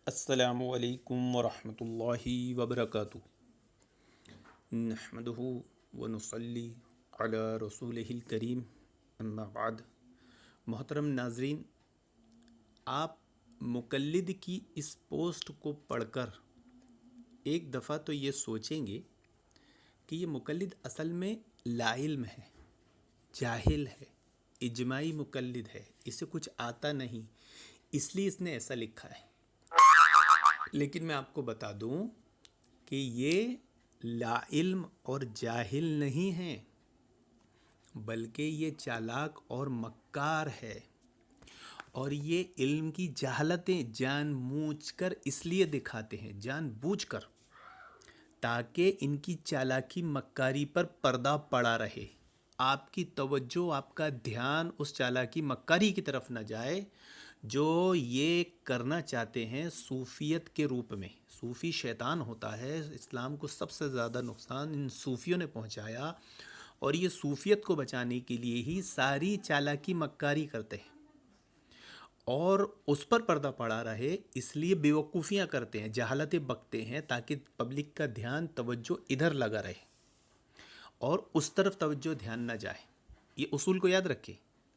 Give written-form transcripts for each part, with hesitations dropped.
السلام علیکم ورحمۃ اللہ وبرکاتہ۔ نحمدہ ونصلی علی رسولہ الکریم، اما بعد۔ محترم ناظرین، آپ مقلد کی اس پوسٹ کو پڑھ کر ایک دفعہ تو یہ سوچیں گے کہ یہ مقلد اصل میں لا علم ہے، جاہل ہے، اجماعی مقلد ہے، اسے کچھ آتا نہیں، اس لیے اس نے ایسا لکھا ہے۔ لیکن میں آپ کو بتا دوں کہ یہ لا علم اور جاہل نہیں ہیں، بلکہ یہ چالاک اور مکار ہے، اور یہ علم کی جہالتیں جان بوجھ کر اس لیے دکھاتے ہیں، جان بوجھ کر، تاکہ ان کی چالاکی مکاری پر پردہ پڑا رہے، آپ کی توجہ، آپ کا دھیان اس چالاکی مکاری کی طرف نہ جائے جو یہ کرنا چاہتے ہیں صوفیت کے روپ میں۔ صوفی شیطان ہوتا ہے، اسلام کو سب سے زیادہ نقصان ان صوفیوں نے پہنچایا، اور یہ صوفیت کو بچانے کے لیے ہی ساری چالاکی مکاری کرتے ہیں، اور اس پر پردہ پڑا رہے اس لیے بیوقوفیاں کرتے ہیں، جہالتیں بکتے ہیں، تاکہ پبلک کا دھیان، توجہ ادھر لگا رہے اور اس طرف توجہ دھیان نہ جائے۔ یہ اصول کو یاد رکھیں۔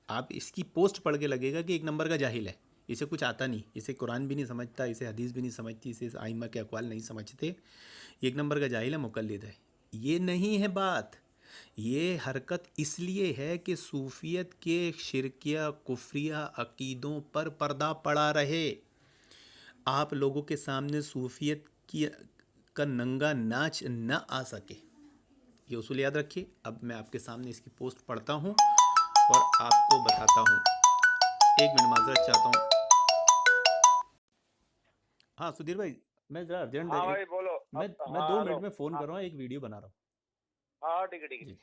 آپ اس کی پوسٹ پڑھ کے لگے گا کہ ایک نمبر کا جاہل ہے، اسے کچھ آتا نہیں، اسے قرآن بھی نہیں سمجھتا، اسے حدیث بھی نہیں سمجھتی، اسے آئمہ کے اقوال نہیں سمجھتے، یہ ایک نمبر کا جاہل ہے، مقلد ہے۔ یہ نہیں ہے بات۔ یہ حرکت اس لیے ہے کہ صوفیت کے شرکیہ کفریہ عقیدوں پر پردہ پڑا رہے، آپ لوگوں کے سامنے صوفیت کا ننگا ناچ نہ آ سکے۔ یہ اصول یاد رکھیے۔ اب میں آپ کے سامنے اس کی پوسٹ پڑھتا ہوں اور آپ کو بتاتا ہوں۔ ایک منٹ معذرت چاہتا ہوں۔ ہاں سدھیر بھائی، میں ذرا ارجنٹ ہاں بھائی بولو۔ میں ہاں 2 منٹ ہلو۔ میں فون ہاں کر رہا ہوں، ایک ویڈیو بنا رہا ہوں۔ ہاں ٹھیک ہے ٹھیک ہے۔ جی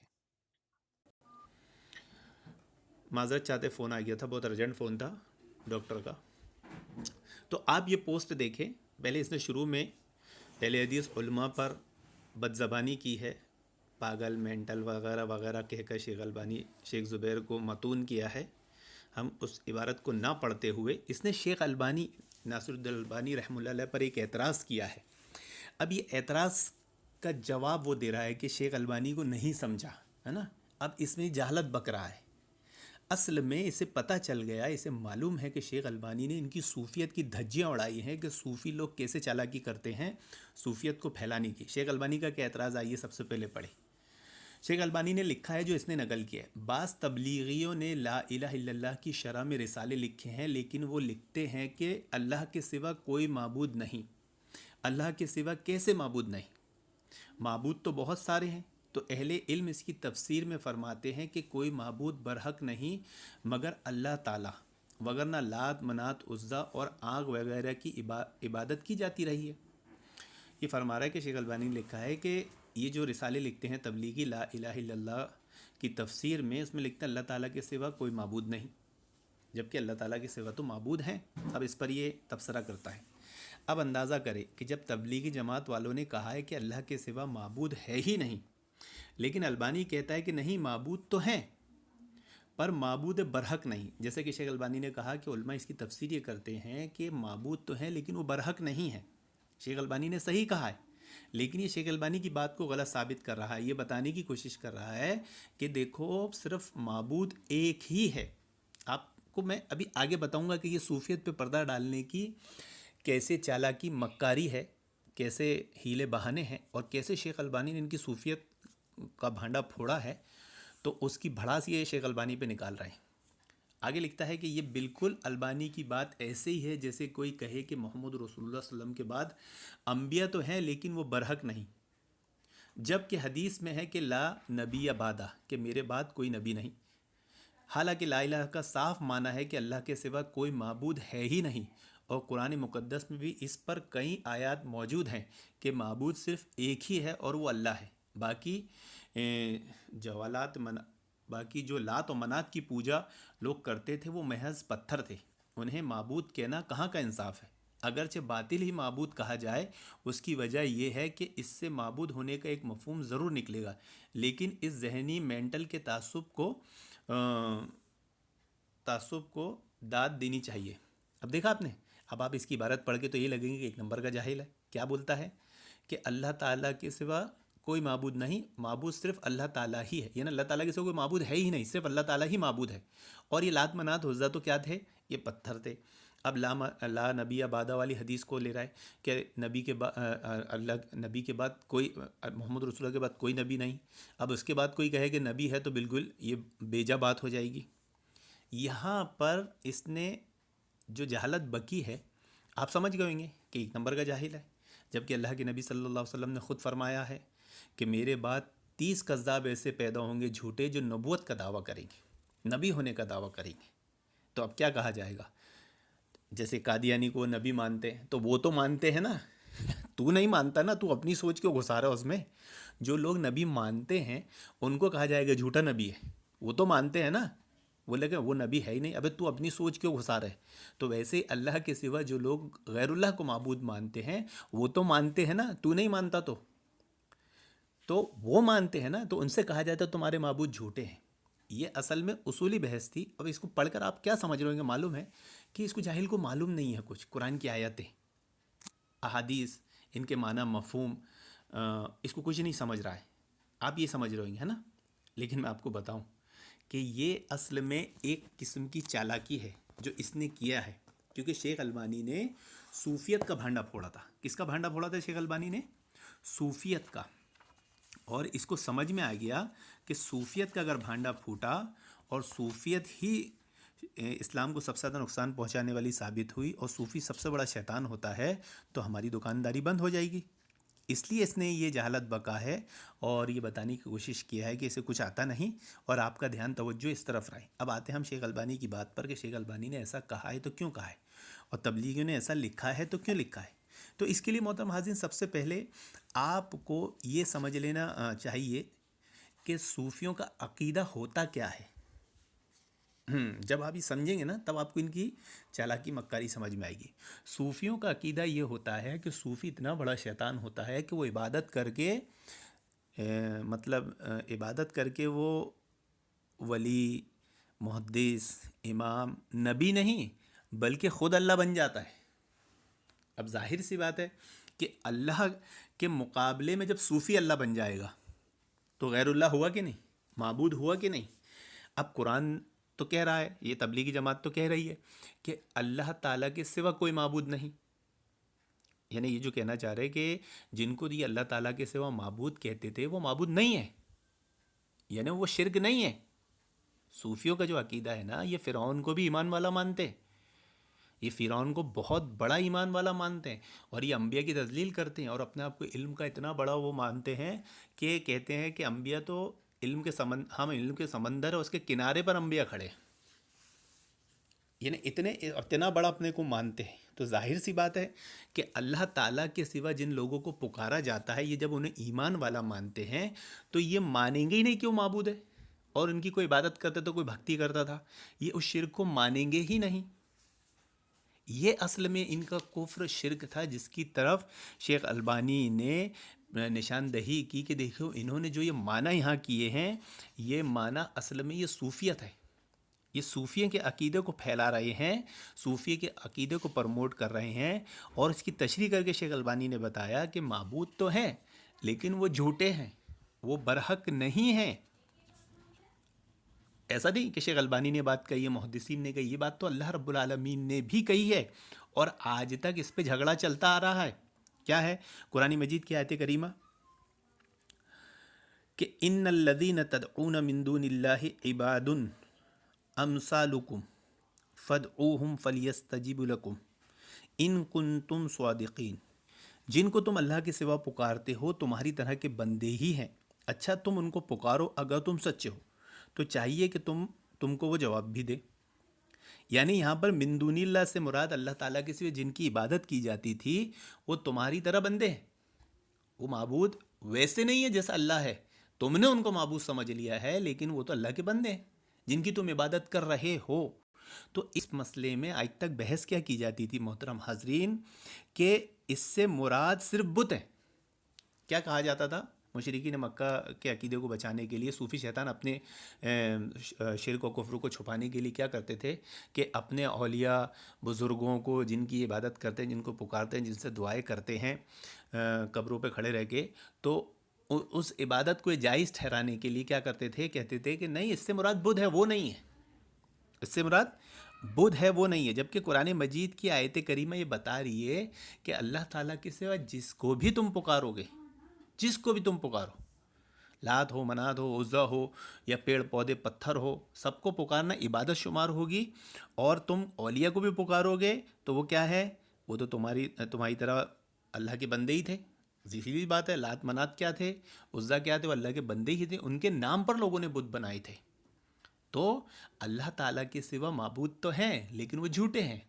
معذرت چاہتے، فون آ گیا تھا، بہت ارجنٹ فون تھا ڈاکٹر کا۔ تو آپ یہ پوسٹ دیکھیں۔ پہلے اس نے شروع میں اہل حدیث علماء پر بد زبانی کی ہے، پاگل، مینٹل وغیرہ وغیرہ کہہ کر شیخ البانی، شیخ زبیر کو متون کیا ہے۔ ہم اس عبارت کو نہ پڑھتے ہوئے اس نے شیخ البانی، ناصر الدین البانی رحمہ اللہ علیہ پر ایک اعتراض کیا ہے۔ اب یہ اعتراض کا جواب وہ دے رہا ہے کہ شیخ البانی کو نہیں سمجھا، ہے نا۔ اب اس میں جہالت بک رہا ہے۔ اصل میں اسے پتہ چل گیا، اسے معلوم ہے کہ شیخ البانی نے ان کی صوفیت کی دھجیاں اڑائی ہیں کہ صوفی لوگ کیسے چالاکی کرتے ہیں صوفیت کو پھیلانے کی۔ شیخ البانی کا کیا اعتراض، آئیے سب سے پہلے پڑھیں۔ شیخ البانی نے لکھا ہے، جو اس نے نقل کیا ہے، بعض تبلیغیوں نے لا الہ الا اللہ کی شرح میں رسالے لکھے ہیں، لیکن وہ لکھتے ہیں کہ اللہ کے سوا کوئی معبود نہیں۔ اللہ کے سوا کیسے معبود نہیں؟ معبود تو بہت سارے ہیں۔ تو اہل علم اس کی تفسیر میں فرماتے ہیں کہ کوئی معبود برحق نہیں مگر اللہ تعالیٰ، وگرنہ لات، منات، عزا اور آگ وغیرہ کی عبادت کی جاتی رہی ہے۔ یہ فرما رہا ہے کہ شیخ البانی نے لکھا ہے کہ یہ جو رسالے لکھتے ہیں تبلیغی لا الہ الا اللہ کی تفسیر میں، اس میں لکھتے ہیں اللہ تعالیٰ کے سوا کوئی معبود نہیں، جبکہ اللہ تعالیٰ کے سوا تو معبود ہیں۔ اب اس پر یہ تبصرہ کرتا ہے۔ اب اندازہ کرے کہ جب تبلیغی جماعت والوں نے کہا ہے کہ اللہ کے سوا معبود ہے ہی نہیں، لیکن البانی کہتا ہے کہ نہیں، معبود تو ہیں پر معبود برحق نہیں۔ جیسے کہ شیخ البانی نے کہا کہ علماء اس کی تفسیر یہ کرتے ہیں کہ معبود تو ہیں لیکن وہ برحق نہیں ہیں۔ شیخ البانی نے صحیح کہا ہے، لیکن یہ شیخ البانی کی بات کو غلط ثابت کر رہا ہے، یہ بتانے کی کوشش کر رہا ہے کہ دیکھو صرف معبود ایک ہی ہے۔ آپ کو میں ابھی آگے بتاؤں گا کہ یہ صوفیت پہ پردہ ڈالنے کی کیسے چالاکی مکاری ہے، کیسے ہیلے بہانے ہیں، اور کیسے شیخ البانی نے ان کی صوفیت کا بھانڈا پھوڑا ہے، تو اس کی بھڑاس یہ شیخ البانی پہ نکال رہے ہیں۔ آگے لکھتا ہے کہ یہ بالکل البانی کی بات ایسے ہی ہے جیسے کوئی کہے کہ محمد رسول اللہ صلی اللہ علیہ وسلم کے بعد انبیاء تو ہیں لیکن وہ برحق نہیں، جب کہ حدیث میں ہے کہ لا نبی بعدہ، کہ میرے بعد کوئی نبی نہیں۔ حالانکہ لا الہ کا صاف معنی ہے کہ اللہ کے سوا کوئی معبود ہے ہی نہیں، اور قرآن مقدس میں بھی اس پر کئی آیات موجود ہیں کہ معبود صرف ایک ہی ہے اور وہ اللہ ہے۔ باقی باقی جو لات و منات کی پوجا لوگ کرتے تھے وہ محض پتھر تھے، انہیں معبود کہنا کہاں کا انصاف ہے۔ اگرچہ باطل ہی معبود کہا جائے، اس کی وجہ یہ ہے کہ اس سے معبود ہونے کا ایک مفہوم ضرور نکلے گا، لیکن اس ذہنی مینٹل کے تعصب کو داد دینی چاہیے۔ اب دیکھا آپ نے، اب آپ اس کی عبارت پڑھ کے تو یہ لگیں گے کہ ایک نمبر کا جاہل ہے. کیا بولتا ہے کہ اللہ تعالیٰ کے سوا کوئی معبود نہیں، معبود صرف اللہ تعالیٰ ہی ہے، یعنی اللہ تعالیٰ کے سوا کوئی معبود ہے ہی نہیں، صرف اللہ تعالیٰ ہی معبود ہے. اور یہ لات منات عزا تو کیا تھے؟ یہ پتھر تھے. اب لا نبی آبادہ والی حدیث کو لے رہا ہے کہ نبی کے بعد اللہ نبی کے بعد کوئی، محمد رسول اللہ کے بعد کوئی نبی نہیں. اب اس کے بعد کوئی کہے کہ نبی ہے تو بالکل یہ بیجا بات ہو جائے گی. یہاں پر اس نے جو جہالت بکی ہے، آپ سمجھ گئے ہوں گے کہ ایک نمبر کا جاہل ہے، جبکہ اللہ کے نبی صلی اللہ علیہ وسلم نے خود فرمایا ہے کہ میرے بعد 30 کذاب ایسے پیدا ہوں گے جھوٹے جو نبوت کا دعویٰ کریں گے، نبی ہونے کا دعویٰ کریں گے. تو اب کیا کہا جائے گا؟ جیسے قادیانی کو نبی مانتے ہیں تو وہ تو مانتے ہیں نا، تو نہیں مانتا نا، تو اپنی سوچ کیوں گھسا رہا ہے اس میں؟ جو لوگ نبی مانتے ہیں ان کو کہا جائے گا جھوٹا نبی ہے. وہ تو مانتے ہیں نا، وہ لگے وہ نبی ہے ہی نہیں. ابے تو اپنی سوچ کیوں گھسا رہے؟ تو ویسے اللہ کے سوا جو لوگ غیر اللہ کو معبود مانتے ہیں وہ تو مانتے ہیں نا، تو نہیں مانتا تو وہ مانتے ہیں نا، تو ان سے کہا جاتا ہے تمہارے معبود جھوٹے ہیں. یہ اصل میں اصولی بحث تھی. اب اس کو پڑھ کر آپ کیا سمجھ رہے ہوں گے؟ معلوم ہے کہ اس کو جاہل کو معلوم نہیں ہے کچھ. قرآن کی آیتیں، احادیث، ان کے معنی، مفہوم، اس کو کچھ نہیں سمجھ رہا ہے. آپ یہ سمجھ رہے ہوں گے ہے نا. لیکن میں آپ کو بتاؤں کہ یہ اصل میں ایک قسم کی چالاکی ہے جو اس نے کیا ہے، کیونکہ شیخ البانی نے صوفیت کا بھانڈا پھوڑا تھا. کس کا بھانڈا پھوڑا تھا شیخ البانی نے؟ صوفیت کا. اور اس کو سمجھ میں آ گیا کہ صوفیت کا اگر بھانڈا پھوٹا اور صوفیت ہی اسلام کو سب سے زیادہ نقصان پہنچانے والی ثابت ہوئی اور صوفی سب سے بڑا شیطان ہوتا ہے تو ہماری دکانداری بند ہو جائے گی. اس لیے اس نے یہ جہالت بکا ہے اور یہ بتانے کی کوشش کیا ہے کہ اسے کچھ آتا نہیں اور آپ کا دھیان توجہ اس طرف رہے. اب آتے ہیں ہم شیخ البانی کی بات پر کہ شیخ البانی نے ایسا کہا ہے تو کیوں کہا ہے، اور تبلیغیوں نے ایسا لکھا ہے تو کیوں لکھا ہے. تو اس کے لیے محترم حاضرین، سب سے پہلے آپ کو یہ سمجھ لینا چاہیے کہ صوفیوں کا عقیدہ ہوتا کیا ہے. جب آپ یہ سمجھیں گے نا تب آپ کو ان کی چالاکی مکاری سمجھ میں آئے گی. صوفیوں کا عقیدہ یہ ہوتا ہے کہ صوفی اتنا بڑا شیطان ہوتا ہے کہ وہ عبادت کر کے عبادت کر کے وہ ولی، محدث، امام، نبی نہیں بلکہ خود اللہ بن جاتا ہے. اب ظاہر سی بات ہے کہ اللہ کے مقابلے میں جب صوفی اللہ بن جائے گا تو غیر اللہ ہوا کہ نہیں، معبود ہوا کہ نہیں. اب قرآن تو کہہ رہا ہے، یہ تبلیغی جماعت تو کہہ رہی ہے کہ اللہ تعالیٰ کے سوا کوئی معبود نہیں. یعنی یہ جو کہنا چاہ رہے کہ جن کو یہ اللہ تعالیٰ کے سوا معبود کہتے تھے وہ معبود نہیں ہے، یعنی وہ شرک نہیں ہے. صوفیوں کا جو عقیدہ ہے نا، یہ فرعون کو بھی ایمان والا مانتے ہیں، یہ فرعون کو بہت بڑا ایمان والا مانتے ہیں اور یہ انبیاء کی تذلیل کرتے ہیں اور اپنے آپ کو علم کا اتنا بڑا وہ مانتے ہیں کہ کہتے ہیں کہ انبیاء تو ہم علم کے سمندر اور اس کے کنارے پر انبیاء کھڑے، یعنی اتنا بڑا اپنے کو مانتے ہیں. تو ظاہر سی بات ہے کہ اللہ تعالیٰ کے سوا جن لوگوں کو پکارا جاتا ہے، یہ جب انہیں ایمان والا مانتے ہیں تو یہ مانیں گے ہی نہیں کہ وہ معبود ہے، اور ان کی کوئی عبادت کرتا تو کوئی بھکتی کرتا تھا، یہ اس شرک کو مانیں گے ہی نہیں. یہ اصل میں ان کا کفر شرک تھا جس کی طرف شیخ البانی نے نشاندہی کی کہ دیکھو انہوں نے جو یہ معنی یہاں کیے ہیں، یہ معنی اصل میں یہ صوفیت ہے. یہ صوفیہ کے عقیدے کو پھیلا رہے ہیں، صوفیہ کے عقیدے کو پروموٹ کر رہے ہیں، اور اس کی تشریح کر کے شیخ البانی نے بتایا کہ معبود تو ہیں لیکن وہ جھوٹے ہیں، وہ برحق نہیں ہیں. ایسا نہیں کہ شیخ البانی نے بات کہی ہے، محدثین نے کہی، یہ بات تو اللہ رب العالمین نے بھی کہی ہے اور آج تک اس پہ جھگڑا چلتا آ رہا ہے. کیا ہے؟ قرآن مجید کی آیت کریمہ کہ ان الذین تدعون من دون اللہ عباد امثالکم فادعوہم فلیستجیبوا لکم ان کنتم صادقین. جن کو تم اللہ کے سوا پکارتے ہو تمہاری طرح کے بندے ہی ہیں، اچھا تم ان کو پکارو اگر تم سچے ہو تو چاہیے کہ تم کو وہ جواب بھی دے. یعنی یہاں پر من دون اللہ سے مراد اللہ تعالیٰ کے سوا جن کی عبادت کی جاتی تھی وہ تمہاری طرح بندے ہیں. وہ معبود ویسے نہیں ہے جیسا اللہ ہے، تم نے ان کو معبود سمجھ لیا ہے لیکن وہ تو اللہ کے بندے ہیں جن کی تم عبادت کر رہے ہو. تو اس مسئلے میں آج تک بحث کیا کی جاتی تھی محترم حاضرین کہ اس سے مراد صرف بت ہے. کیا کہا جاتا تھا؟ مشرکین مکہ کے عقیدے کو بچانے کے لیے صوفی شیطان اپنے شرک و کفر کو چھپانے کے لیے کیا کرتے تھے کہ اپنے اولیاء بزرگوں کو جن کی عبادت کرتے ہیں، جن کو پکارتے ہیں، جن سے دعائیں کرتے ہیں قبروں پہ کھڑے رہ کے، تو اس عبادت کو جائز ٹھہرانے کے لیے کیا کرتے تھے، کہتے تھے کہ نہیں، اس سے مراد بدھ ہے، وہ نہیں ہے، اس سے مراد بدھ ہے، وہ نہیں ہے، جبکہ قرآن مجید کی آیت کریمہ یہ بتا رہی ہے کہ اللہ تعالیٰ کے سوا جس کو بھی تم پکارو گے، جس کو بھی تم پکارو، لات ہو، منات ہو، عزا ہو، یا پیڑ پودے پتھر ہو، سب کو پکارنا عبادت شمار ہوگی. اور تم اولیاء کو بھی پکارو گے تو وہ کیا ہے، وہ تو تمہاری طرح اللہ کے بندے ہی تھے. ظاہری بات ہے، لات منات کیا تھے، عزا کیا تھے، وہ اللہ کے بندے ہی تھے، ان کے نام پر لوگوں نے بت بنائے تھے. تو اللہ تعالیٰ کے سوا معبود تو ہیں لیکن وہ جھوٹے ہیں.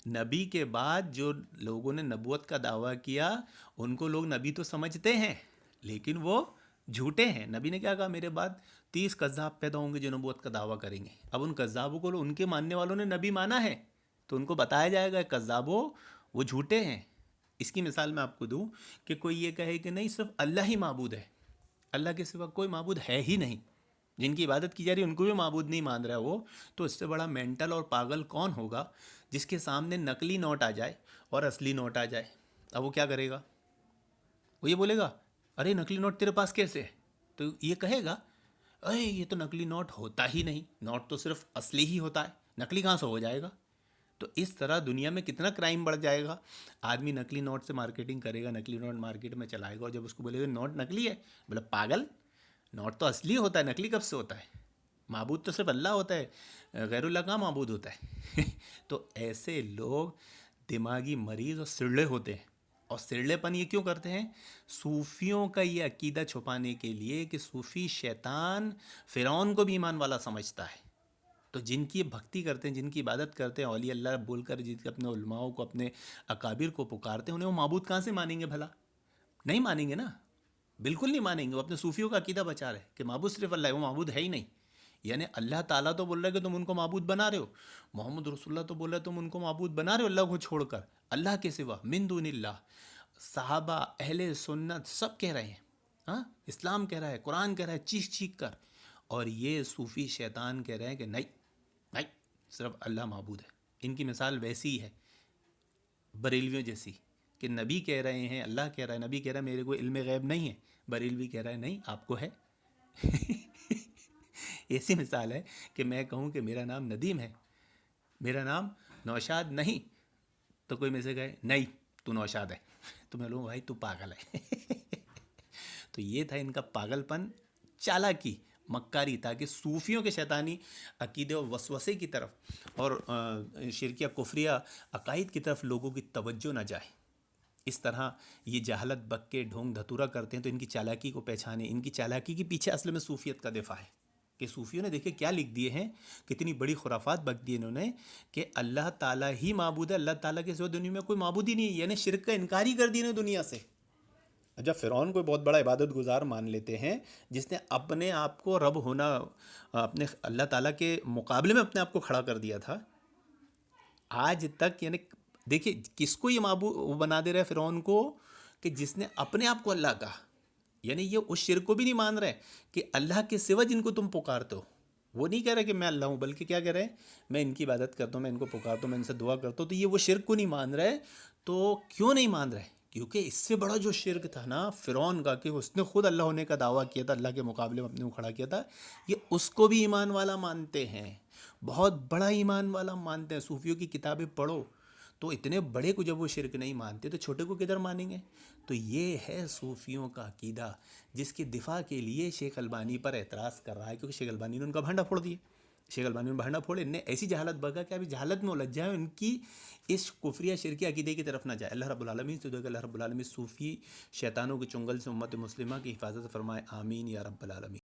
نبی کے بعد جو لوگوں نے نبوت کا دعویٰ کیا ان کو لوگ نبی تو سمجھتے ہیں لیکن وہ جھوٹے ہیں. نبی نے کیا کہا، میرے بعد 30 کذاب پیدا ہوں گے جو نبوت کا دعویٰ کریں گے. اب ان کذابوں کو ان کے ماننے والوں نے نبی مانا ہے تو ان کو بتایا جائے گا کذابوں وہ جھوٹے ہیں. اس کی مثال میں آپ کو دوں کہ کوئی یہ کہے کہ نہیں، صرف اللہ ہی معبود ہے، اللہ کے سوا کوئی معبود ہے ہی نہیں، جن کی عبادت کی جا رہی ہے ان کو بھی معبود نہیں مان رہا ہے وہ، تو اس سے بڑا مینٹل اور پاگل کون ہوگا جس کے سامنے نقلی نوٹ آ جائے اور اصلی نوٹ آ جائے. اب وہ کیا کرے گا، وہ یہ بولے گا ارے نقلی نوٹ تیرے پاس کیسے ہے، تو یہ کہے گا ارے یہ تو نقلی نوٹ ہوتا ہی نہیں، نوٹ تو صرف اصلی ہی ہوتا ہے، نقلی کہاں سے ہو جائے گا. تو اس طرح دنیا میں کتنا کرائم بڑھ جائے گا. آدمی نقلی نوٹ سے مارکیٹنگ کرے گا، نقلی نوٹ مارکیٹ میں چلائے گا، اور جب اس کو بولے گا نوٹ نقلی ہے، بولے پاگل، نوٹ تو اصلی ہوتا ہے، نقلی کب سے ہوتا ہے، معبود تو صرف اللہ ہوتا ہے، غیر اللہ کہاں معبود ہوتا ہے. تو ایسے لوگ دماغی مریض اور سرڑے ہوتے ہیں. اور سرڑے پن یہ کیوں کرتے ہیں، صوفیوں کا یہ عقیدہ چھپانے کے لیے کہ صوفی شیطان فرعون کو بھی ایمان والا سمجھتا ہے. تو جن کی بھکتی کرتے ہیں، جن کی عبادت کرتے ہیں، اولیاء اللہ بول کر جن کے اپنے علماؤں کو، اپنے اکابر کو پکارتے ہیں، انہیں وہ معبود کہاں سے مانیں گے بھلا، نہیں مانیں گے نا، بالکل نہیں مانیں گے. وہ اپنے صوفیوں کا عقیدہ بچا رہے کہ معبود صرف اللہ ہے، وہ معبود ہے ہی نہیں. یعنی اللہ تعالیٰ تو بول رہا ہے کہ تم ان کو معبود بنا رہے ہو، محمد رسول اللہ تو بول رہا ہے تم ان کو معبود بنا رہے ہو اللہ کو چھوڑ کر، اللہ کے سوا، من دون اللہ. صحابہ، اہل سنت سب کہہ رہے ہیں، ہاں، اسلام کہہ رہا ہے، قرآن کہہ رہا ہے چیخ چیخ کر. اور یہ صوفی شیطان کہہ رہے ہیں کہ نہیں نہیں، صرف اللہ معبود ہے. ان کی مثال ویسی ہے بریلویوں جیسی کہ نبی کہہ رہے ہیں، اللہ کہہ رہا ہے، نبی کہہ رہا ہے میرے کو علم غیب نہیں ہے، بریلوی کہہ رہا ہے نہیں آپ کو ہے. ایسی مثال ہے کہ میں کہوں کہ میرا نام ندیم ہے، میرا نام نوشاد نہیں، تو کوئی میں سے کہے نہیں تو نوشاد ہے، تو میں لوں بھائی تو پاگل ہے. تو یہ تھا ان کا پاگل پن، چالاکی، مکاری، تاکہ صوفیوں کے شیطانی عقیدے و وسوسے کی طرف اور شرکیہ کفریہ عقائد کی طرف لوگوں کی توجہ نہ جائے. اس طرح یہ جہالت بک کے ڈھونگ دھتورا کرتے ہیں. تو ان کی چالاکی کو پہچانے، ان کی چالاکی کے پیچھے اصل میں صوفیت کا دفاع ہے کہ صوفیوں نے دیکھے کیا لکھ دیے ہیں، کتنی بڑی خرافات بک دی انہوں نے کہ اللہ تعالیٰ ہی معبود ہے، اللہ تعالیٰ کے سوا دنیا میں کوئی معبود ہی نہیں ہے. یعنی شرک کا انکار ہی کر دیا دنیا سے. جب فرعون کو بہت بڑا عبادت گزار مان لیتے ہیں جس نے اپنے آپ کو رب ہونا، اپنے اللہ تعالیٰ کے مقابلے میں اپنے آپ کو کھڑا کر دیا تھا، آج تک یعنی دیکھیے کس کو یہ معبود بنا دے رہا ہے فرعون کو، کہ جس نے اپنے آپ کو اللہ کہا. یعنی یہ اس شرک کو بھی نہیں مان رہے کہ اللہ کے سوا جن کو تم پکارتے ہو، وہ نہیں کہہ رہے کہ میں اللہ ہوں، بلکہ کیا کہہ رہے ہیں، میں ان کی عبادت کرتا ہوں، میں ان کو پکارتا ہوں، میں ان سے دعا کرتا ہوں. تو یہ وہ شرک کو نہیں مان رہے. تو کیوں نہیں مان رہے، کیونکہ اس سے بڑا جو شرک تھا نا فرعون کا، کہ اس نے خود اللہ ہونے کا دعویٰ کیا تھا، اللہ کے مقابلے میں اپنے کو کھڑا کیا تھا، یہ اس کو بھی ایمان والا مانتے ہیں، بہت بڑا ایمان والا مانتے ہیں. صوفیوں کی کتابیں پڑھو تو اتنے بڑے کو جب وہ شرک نہیں مانتے تو چھوٹے کو کدھر مانیں گے. تو یہ ہے صوفیوں کا عقیدہ جس کے دفاع کے لیے شیخ البانی پر اعتراض کر رہا ہے، کیونکہ شیخ البانی نے ان کا بھانڈا پھوڑ دیا. شیخ البانی نے بھانڈا پھوڑے، انہیں ایسی جہالت بگا کہ ابھی جہالت میں الجھ جائے، ان کی اس کفریہ شرکی عقیدے کی طرف نہ جائے. اللہ رب العالمین سے دعا کہ اللہ رب العالمین صوفی شیطانوں کے چنگل سے امت مسلمہ کی حفاظت فرمائے، آمین یا رب العالمین.